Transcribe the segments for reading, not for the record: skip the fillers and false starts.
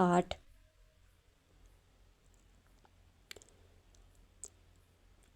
8।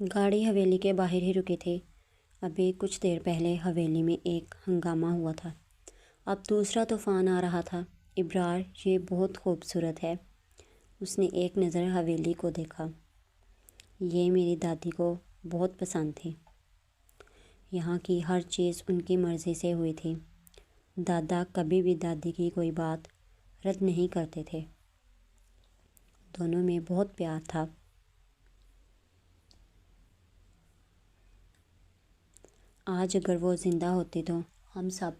گاڑی حویلی کے باہر ہی رکی تھی۔ ابھی کچھ دیر پہلے حویلی میں ایک ہنگامہ ہوا تھا، اب دوسرا طوفان آ رہا تھا۔ ابرار، یہ بہت خوبصورت ہے۔ اس نے ایک نظر حویلی کو دیکھا۔ یہ میری دادی کو بہت پسند تھی۔ یہاں کی ہر چیز ان کی مرضی سے ہوئی تھی۔ دادا کبھی بھی دادی کی کوئی بات رد نہیں کرتے تھے۔ دونوں میں بہت پیار تھا۔ آج اگر وہ زندہ ہوتی تو ہم سب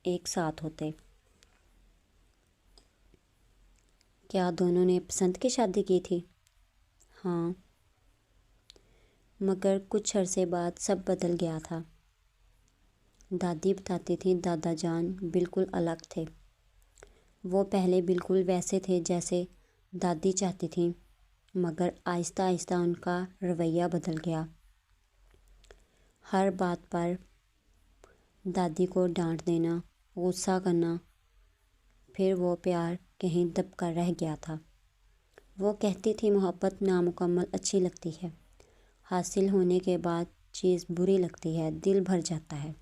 ایک ساتھ ہوتے۔ کیا دونوں نے پسند کی شادی کی تھی؟ ہاں، مگر کچھ عرصے بعد سب بدل گیا تھا۔ دادی بتاتی تھی دادا جان بالکل الگ تھے۔ وہ پہلے بالکل ویسے تھے جیسے دادی چاہتی تھیں، مگر آہستہ آہستہ ان کا رویہ بدل گیا۔ ہر بات پر دادی کو ڈانٹ دینا، غصہ کرنا، پھر وہ پیار کہیں دب کر رہ گیا تھا۔ وہ کہتی تھی محبت نامکمل اچھی لگتی ہے، حاصل ہونے کے بعد چیز بری لگتی ہے، دل بھر جاتا ہے۔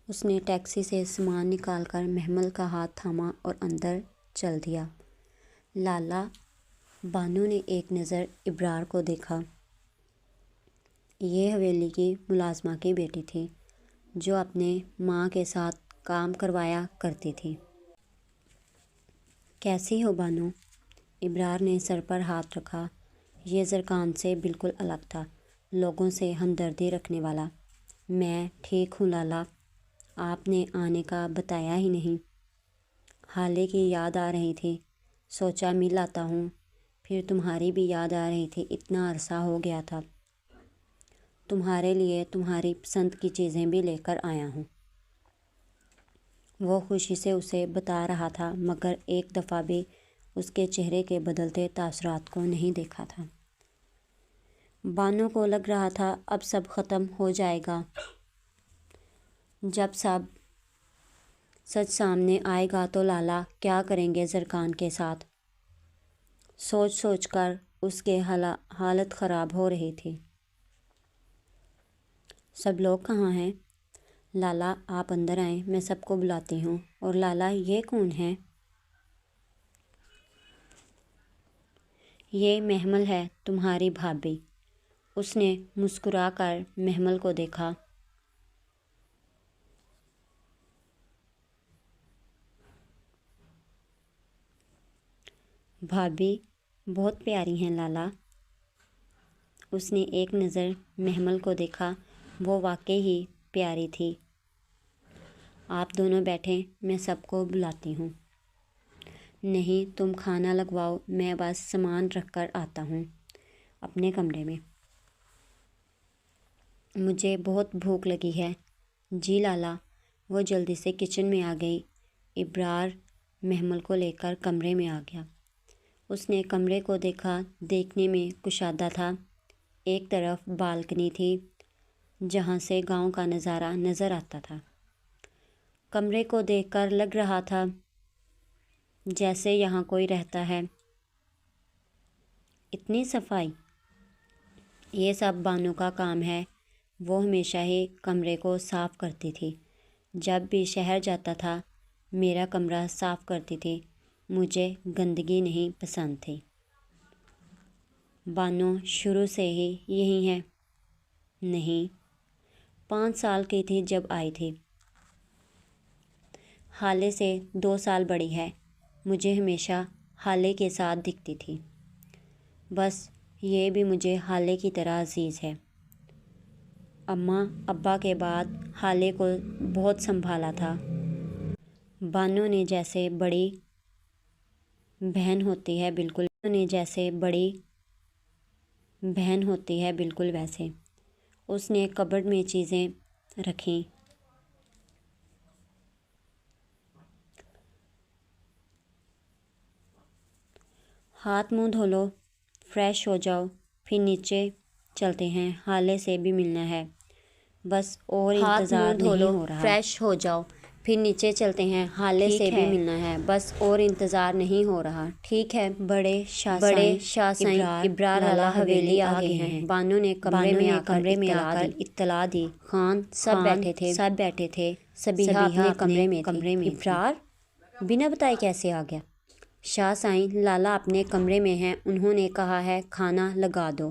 اس نے ٹیکسی سے سامان نکال کر محمل کا ہاتھ تھاما اور اندر چل دیا۔ لالا بانو نے ایک نظر ابرار کو دیکھا۔ یہ حویلی کی ملازمہ کی بیٹی تھی، جو اپنے ماں کے ساتھ کام کروایا کرتی تھی۔ کیسی ہو بانو؟ ابرار نے سر پر ہاتھ رکھا۔ یہ زرکان سے بالکل الگ تھا، لوگوں سے ہمدردی رکھنے والا۔ میں ٹھیک ہوں لالا، آپ نے آنے کا بتایا ہی نہیں۔ حالے کی یاد آ رہی تھی، سوچا مل آتا ہوں۔ پھر تمہاری بھی یاد آ رہی تھی، اتنا عرصہ ہو گیا تھا۔ تمہارے لیے تمہاری پسند کی چیزیں بھی لے کر آیا ہوں۔ وہ خوشی سے اسے بتا رہا تھا، مگر ایک دفعہ بھی اس کے چہرے کے بدلتے تاثرات کو نہیں دیکھا تھا۔ بانو کو لگ رہا تھا اب سب ختم ہو جائے گا۔ جب سب سچ سامنے آئے گا تو لالا کیا کریں گے زرکان کے ساتھ؟ سوچ سوچ کر اس کے حالت خراب ہو رہی تھی۔ سب لوگ کہاں ہیں؟ لالا آپ اندر آئیں، میں سب کو بلاتی ہوں۔ اور لالا یہ کون ہے؟ یہ محمل ہے، تمہاری بھابھی۔ اس نے مسکرا کر محمل کو دیکھا۔ بھابھی بہت پیاری ہیں لالا۔ اس نے ایک نظر محمل کو دیکھا، وہ واقعی ہی پیاری تھی۔ آپ دونوں بیٹھیں، میں سب کو بلاتی ہوں۔ نہیں، تم کھانا لگواؤ، میں بس سامان رکھ کر آتا ہوں اپنے کمرے میں۔ مجھے بہت بھوک لگی ہے۔ جی لالا۔ وہ جلدی سے کچن میں آ گئی۔ ابرار محمل کو لے کر کمرے میں آ گیا۔ اس نے کمرے کو دیکھا، دیکھنے میں کشادہ تھا۔ ایک طرف بالکنی تھی، جہاں سے گاؤں کا نظارہ نظر آتا تھا۔ کمرے کو دیکھ کر لگ رہا تھا جیسے یہاں کوئی رہتا ہے۔ اتنی صفائی! یہ سب بانو کا کام ہے، وہ ہمیشہ ہی کمرے کو صاف کرتی تھی۔ جب بھی شہر جاتا تھا، میرا کمرہ صاف کرتی تھی۔ مجھے گندگی نہیں پسند تھی۔ بانو شروع سے ہی یہی ہے؟ نہیں، 5 سال کی تھی جب آئی تھی۔ حالے سے 2 سال بڑی ہے۔ مجھے ہمیشہ حالے کے ساتھ دکھتی تھی۔ بس یہ بھی مجھے حالے کی طرح عزیز ہے۔ اماں ابا کے بعد حالے کو بہت سنبھالا تھا۔ بانو نے جیسے بڑی بہن ہوتی ہے بالکل ویسے۔ اس نے کبرڈ میں چیزیں رکھیں۔ ہاتھ منہ دھو لو، فریش ہو جاؤ، پھر نیچے چلتے ہیں، حالے سے بھی ملنا ہے۔ بس اور انتظار نہیں ہو رہا۔ فریش ہو جاؤ، پھر نیچے چلتے ہیں، حالے سے بھی ملنا ہے، بس اور انتظار نہیں ہو رہا۔ ٹھیک ہے، بڑے شاہ سائیں ابرار لالا حویلی آ گئے ہیں۔ بانو نے کمرے میں آ کر اطلاع دی۔ خان سب بیٹھے تھے۔ سبیہہ اپنے کمرے میں ابرار بنا بتائے کیسے آ گیا؟ شاہ سائیں لالا اپنے کمرے میں ہیں، انہوں نے کہا ہے کھانا لگا دو۔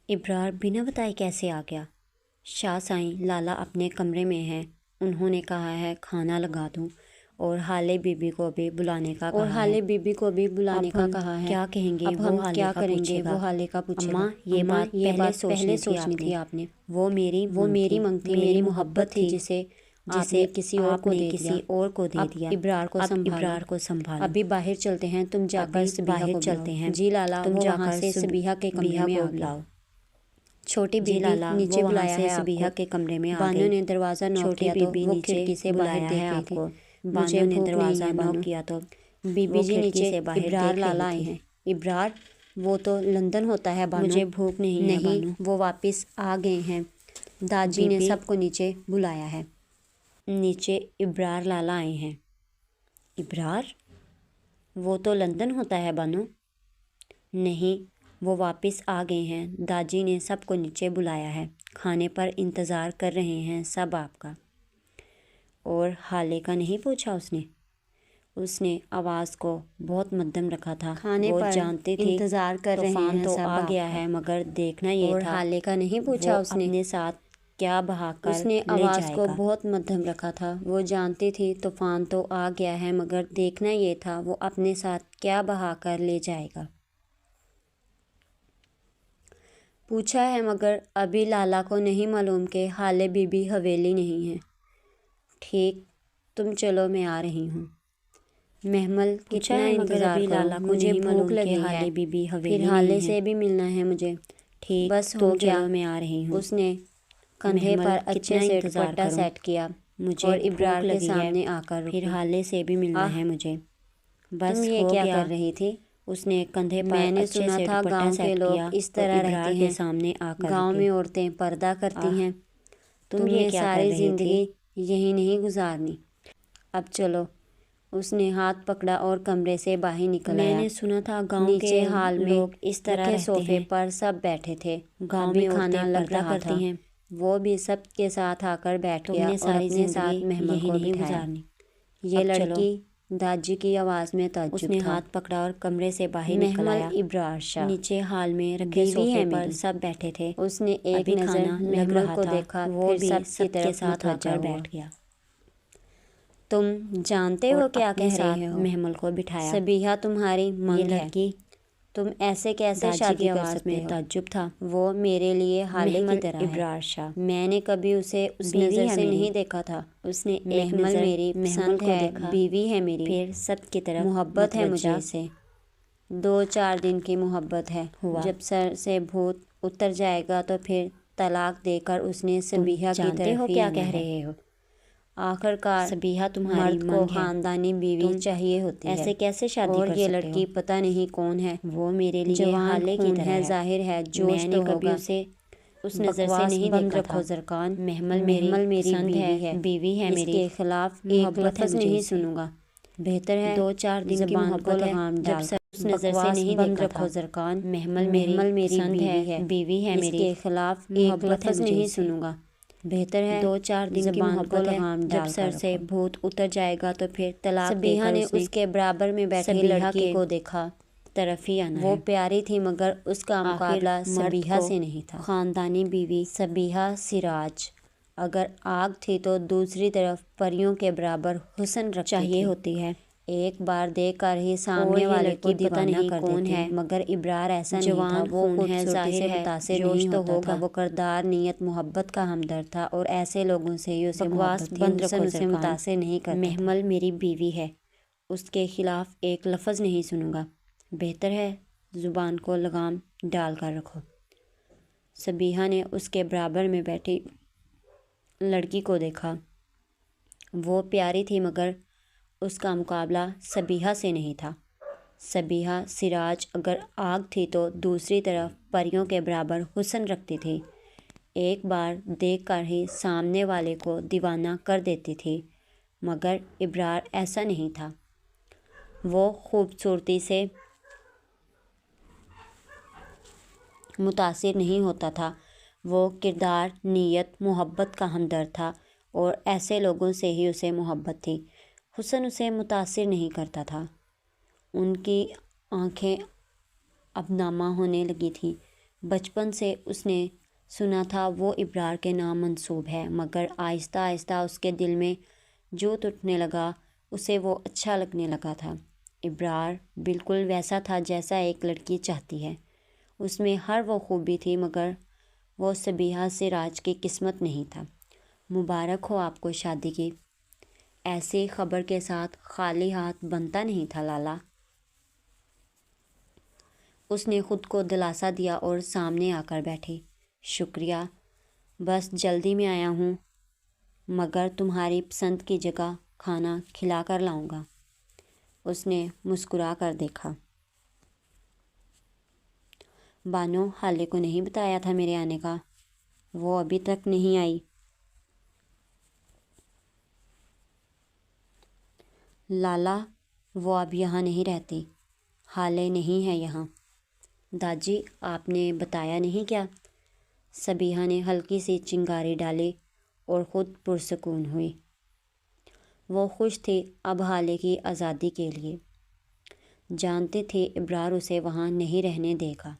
ابرار بنا بتائے کیسے آ گیا؟ شاہ سائیں لالا اپنے کمرے میں ہیں، انہوں نے کہا ہے کھانا لگا دوں، اور حالے بی بی کو بھی بلانے کا کہا ہے۔ کیا کہیں گے؟ اب ہم کیا کریں گے؟ وہ حالے کا پوچھے گا۔ یہ بات پہلے سوچنی تھی آپ نے۔ وہ میری منگتی، میری محبت تھی جسے کسی اور کو دے دیا۔ ابرار کو سنبھالا۔ ابھی باہر چلتے ہیں، تم جا کر سبیہہ کو بلاؤ۔ جی لالا، تم وہاں سے سبیہہ کے کمرے میں بلاؤ۔ چھوٹی بی بی نیچے بلایا ہے سبیہہ کے کمرے میں۔ بانو نے دروازہ نوک کیا تو وہ کھڑکی سے باہر دیکھ رہی تھی۔ بانو نے دروازہ نوک کیا تو بی بی جی نیچے ابرار لالا آئے ہیں۔ ابرار وہ تو لندن ہوتا ہے بانو۔ مجھے بھوک نہیں، وہ واپس آ گئے ہیں۔ داجی نے سب کو نیچے بلایا ہے۔ نیچے ابرار لالا آئے ہیں۔ ابرار وہ تو لندن ہوتا ہے بانو۔ نہیں، وہ واپس آ گئے ہیں۔ داجی نے سب کو نیچے بلایا ہے۔ کھانے پر انتظار کر رہے ہیں سب آپ کا۔ اور حالے کا نہیں پوچھا اس نے آواز کو بہت مدھم رکھا تھا۔ کھانے پر جانتی تھی انتظار کر رہے ہیں سب، طوفان تو آ گیا ہے، مگر دیکھنا یہ تھا۔ اور حالے کا نہیں پوچھا اپنے ساتھ کیا بہا کر لے جائے گا۔ اس نے آواز کو بہت مدھم رکھا تھا۔ وہ جانتی تھی طوفان تو آ گیا ہے، مگر دیکھنا یہ تھا وہ اپنے ساتھ کیا بہا کر لے جائے گا۔ پوچھا ہے مگر ابھی لالا کو نہیں معلوم کہ حالے بی بی حویلی نہیں ہے۔ ٹھیک، تم چلو میں آ رہی ہوں۔ محمل کتنا انتظار کروں، مجھے بھوک لگی ہے، پھر حالے سے بھی ملنا ہے مجھے۔ ٹھیک، بس ہو گیا، میں آ رہی ہوں۔ اس نے کندھے پر اچھے سے دوپٹہ سیٹ کیا اور ابرار کے سامنے آ کر پھر حالے سے بھی ملنا ہے مجھے۔ بس تم یہ کیا کر رہی تھی؟ اس نے کندھے پر اچھے سے دوپٹہ سیٹ کیا اس طرح رہتے ہیں سامنے آ کر۔ گاؤں میں عورتیں پردہ کرتی ہیں، تم یہ ساری زندگی یہی نہیں گزارنی، اب چلو۔ اس نے ہاتھ پکڑا اور کمرے سے باہر نکل آیا۔ میں نے سنا تھا گاؤں کے حال میں اس طرح رہتے ہیں۔ صوفے پر سب بیٹھے تھے، گاؤں میں کھانا لگ رہا تھا، وہ بھی سب کے ساتھ آ کر بیٹھ گیا اور اپنے ساتھ محمل کو بٹھایا۔ یہ لڑکی، داجی کی آواز میں تعجب تھا۔ اس نے ہاتھ پکڑا اور کمرے سے باہر نکل آیا۔ ابرار شاہ نیچے ہال میں رکھے صوفے پر سب بیٹھے تھے۔ اس نے ایک نظر محمل کو دیکھا، وہ بھی سب کے ساتھ آ کر بیٹھ گیا۔ تم جانتے ہو کیا کہہ رہے ہو؟ محمل کو بٹھایا۔ سبیہہ تمہاری منگ ہے، تم ایسے کیسے شادی کر سکتے ہو؟ تعجب تھا۔ وہ میرے لیے حالے کی طرح ہے۔ ابرار شاہ میں نے کبھی اسے اس نظر سے نہیں دیکھا تھا۔ اس نے ایک نظر میری پسند ہے، بیوی ہے میری، پھر سب کی طرف محبت ہے مجھے سے، 2-4 دن کی محبت ہے، جب سر سے بھوت اتر جائے گا تو پھر طلاق دے کر اس نے سبیہہ کی طرف ہی آنا ہے۔ آخر کار سبیہہ تمہاری مرد کو خاندانی بیوی چاہیے ہوتی ہے، ایسے کیسے شادی کر سکتے ہو؟ اور یہ لڑکی پتہ نہیں کون ہے، وہ میرے لیے حالے کی طرح ہے، ظاہر ہے جوش تو ہوگا، اس نظر سے نہیں دیکھا تھا۔ زرکان محمل میری بیوی ہے، میری، اس کے خلاف ایک لفظ نہیں سنوں گا، بہتر ہے 2-4 دن کی محبت لگام ڈال کر اس نظر سے نہیں دیکھا تھا۔ زرکان محمل میری بیوی ہے، میری، اس کے خلاف ایک لفظ نہیں سنوں گا، بہتر ہے 2-4 دن کی محبت لگام ڈال کر، جب سر سے بھوت اتر جائے گا تو پھر طلاق دے کر۔ سبیہہ نے اس کے برابر میں بیٹھی لڑکی کو دیکھا، طرف ہی آنا ہے۔ وہ پیاری تھی مگر اس کا مقابلہ سبیہہ سے نہیں تھا۔ خاندانی بیوی سبیہہ سراج اگر آگ تھی تو دوسری طرف پریوں کے برابر حسن رکھتی چاہیے ہوتی ہے، ایک بار دیکھ کر ہی سامنے والے کو دیوانہ کر دیتی ہے، مگر ابرار ایسا نہیں تھا، وہ خوبصورتی سے متاثر نہیں ہوتا تھا، وہ کردار، نیت، محبت کا ہمدرد تھا اور ایسے لوگوں سے ہی اسے محبت تھی، حسن اسے متاثر نہیں کرتا۔ محمل میری بیوی ہے، اس کے خلاف ایک لفظ نہیں سنوں گا، بہتر ہے زبان کو لگام ڈال کر رکھو۔ سبیہہ نے اس کے برابر میں بیٹھی لڑکی کو دیکھا، وہ پیاری تھی مگر اس کا مقابلہ سبیہہ سے نہیں تھا۔ سبیہہ سراج اگر آگ تھی تو دوسری طرف پریوں کے برابر حسن رکھتی تھی، ایک بار دیکھ کر ہی سامنے والے کو دیوانہ کر دیتی تھی، مگر ابرار ایسا نہیں تھا۔ وہ خوبصورتی سے متاثر نہیں ہوتا تھا، وہ کردار، نیت، محبت کا ہمدرد تھا، اور ایسے لوگوں سے ہی اسے محبت تھی۔ حسن اسے متاثر نہیں کرتا تھا۔ ان کی آنکھیں اب نامہ ہونے لگی تھیں۔ بچپن سے اس نے سنا تھا وہ ابرار کے نام منسوب ہے، مگر آہستہ آہستہ اس کے دل میں جوت اٹھنے لگا، اسے وہ اچھا لگنے لگا تھا۔ ابرار بالکل ویسا تھا جیسا ایک لڑکی چاہتی ہے۔ اس میں ہر وہ خوبی تھی، مگر وہ صبیحہ سراج کی قسمت نہیں تھا۔ مبارک ہو آپ کو شادی کی۔ ایسی خبر کے ساتھ خالی ہاتھ بنتا نہیں تھا لالا۔ اس نے خود کو دلاسا دیا اور سامنے آ کر بیٹھی۔ شکریہ، بس جلدی میں آیا ہوں، مگر تمہاری پسند کی جگہ کھانا کھلا کر لاؤں گا۔ اس نے مسکرا کر دیکھا۔ بانو حالے کو نہیں بتایا تھا میرے آنے کا؟ وہ ابھی تک نہیں آئی۔ لالا، وہ اب یہاں نہیں رہتی، حالے نہیں ہے یہاں۔ داجی، آپ نے بتایا نہیں کیا؟ صبیحہ نے ہلکی سی چنگاری ڈالی اور خود پرسکون ہوئی۔ وہ خوش تھی اب حالے کی آزادی کے لیے۔ جانتی تھی ابرار اسے وہاں نہیں رہنے دے گا۔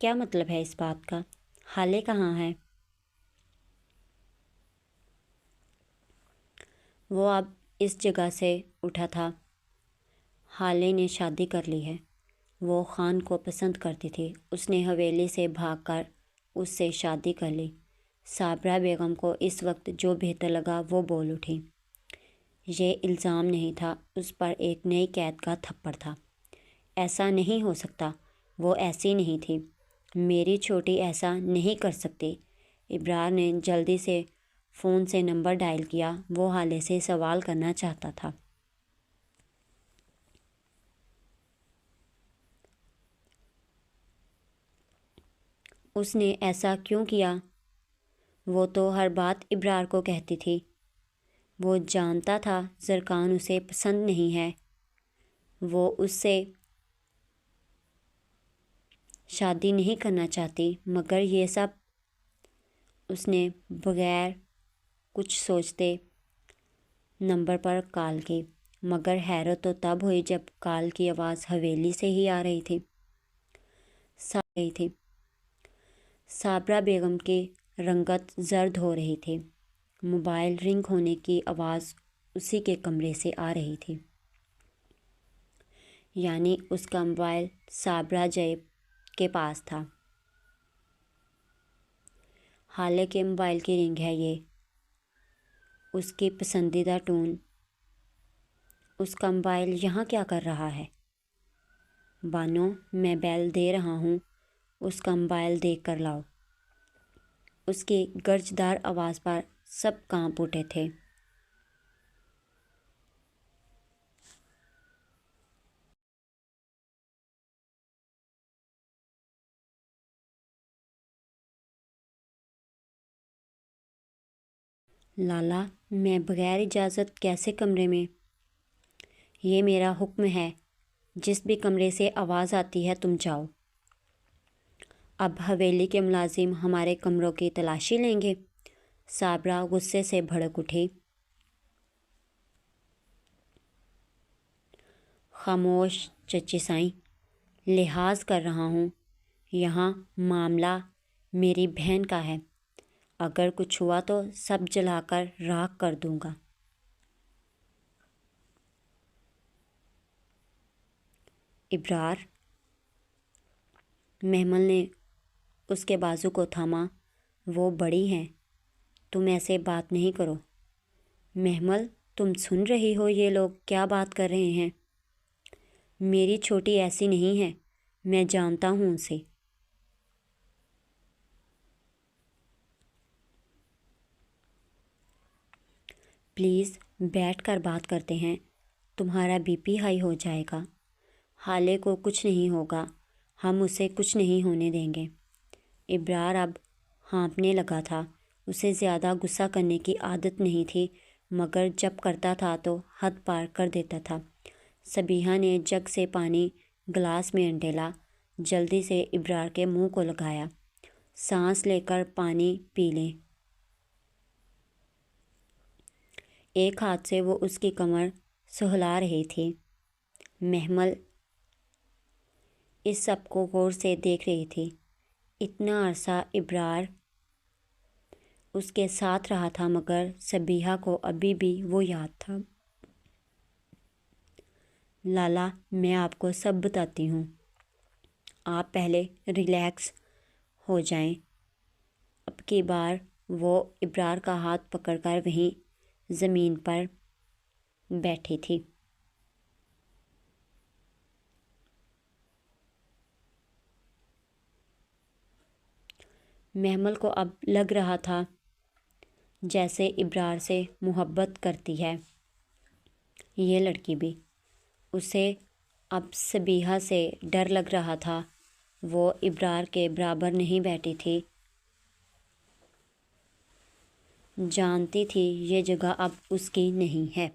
کیا مطلب ہے اس بات کا؟ حالے کہاں ہے؟ وہ اب اس جگہ سے اٹھا تھا۔ حالے نے شادی کر لی ہے۔ وہ خان کو پسند کرتی تھی۔ اس نے حویلی سے بھاگ کر اس سے شادی کر لی۔ صابرہ بیگم کو اس وقت جو بہتر لگا وہ بول اٹھی۔ یہ الزام نہیں تھا، اس پر ایک نئی قید کا تھپڑ تھا۔ ایسا نہیں ہو سکتا، وہ ایسی نہیں تھی، میری چھوٹی ایسا نہیں کر سکتی۔ ابرار نے جلدی سے فون سے نمبر ڈائل کیا۔ وہ حالے سے سوال کرنا چاہتا تھا۔ اس نے ایسا کیوں کیا؟ وہ تو ہر بات ابرار کو کہتی تھی۔ وہ جانتا تھا زرکان اسے پسند نہیں ہے، وہ اس سے شادی نہیں کرنا چاہتی، مگر یہ سب اس نے بغیر کچھ سوچتے نمبر پر کال کی، مگر حیرت تو تب ہوئی جب کال کی آواز حویلی سے ہی آ رہی تھی۔ صابرہ بیگم کی رنگت زرد ہو رہی تھی۔ موبائل رنگ ہونے کی آواز اسی کے کمرے سے آ رہی تھی، یعنی اس کا موبائل صابرہ جیب کے پاس تھا۔ حالے کے موبائل کی رنگ ہے یہ، اس کی پسندیدہ ٹون۔ اس کا موبائل یہاں کیا کر رہا ہے؟ بانو، میں بیل دے رہا ہوں، اس کا موبائل دیکھ کر لاؤ۔ اس کی گرجدار آواز پر سب کانپ اٹھے تھے۔ لالا، میں بغیر اجازت کیسے کمرے میں؟ یہ میرا حکم ہے، جس بھی کمرے سے آواز آتی ہے تم جاؤ۔ اب حویلی کے ملازم ہمارے کمروں کی تلاشی لیں گے؟ صابرہ غصے سے بھڑک اٹھی۔ خاموش چچی سائیں، لحاظ کر رہا ہوں، یہاں معاملہ میری بہن کا ہے، اگر کچھ ہوا تو سب جلا کر راکھ کر دوں گا۔ ابرار، محمل نے اس کے بازو کو تھاما۔ وہ بڑی ہیں، تم ایسے بات نہیں کرو۔ محمل، تم سن رہی ہو یہ لوگ کیا بات کر رہے ہیں؟ میری چھوٹی ایسی نہیں ہے، میں جانتا ہوں اسے۔ پلیز بیٹھ کر بات کرتے ہیں، تمہارا بی پی ہائی ہو جائے گا۔ حالے کو کچھ نہیں ہوگا، ہم اسے کچھ نہیں ہونے دیں گے۔ ابرار اب ہانپنے لگا تھا۔ اسے زیادہ غصہ کرنے کی عادت نہیں تھی، مگر جب کرتا تھا تو حد پار کر دیتا تھا۔ صبیحہ نے جگ سے پانی گلاس میں ڈالا، جلدی سے ابرار کے منہ کو لگایا۔ سانس لے کر پانی پی لیں۔ ایک ہاتھ سے وہ اس کی کمر سہلا رہی تھی۔ محمل اس سب کو غور سے دیکھ رہی تھی۔ اتنا عرصہ ابرار اس کے ساتھ رہا تھا، مگر صبیحہ کو ابھی بھی وہ یاد تھا۔ لالا، میں آپ کو سب بتاتی ہوں، آپ پہلے ریلیکس ہو جائیں۔ اب کی بار وہ ابرار کا ہاتھ پکڑ کر وہیں زمین پر بیٹھی تھی۔ محمل کو اب لگ رہا تھا جیسے ابرار سے محبت کرتی ہے یہ لڑکی بھی۔ اسے اب صبیحہ سے ڈر لگ رہا تھا۔ وہ ابرار کے برابر نہیں بیٹھی تھی، جانتی تھی یہ جگہ اب اس کی نہیں ہے۔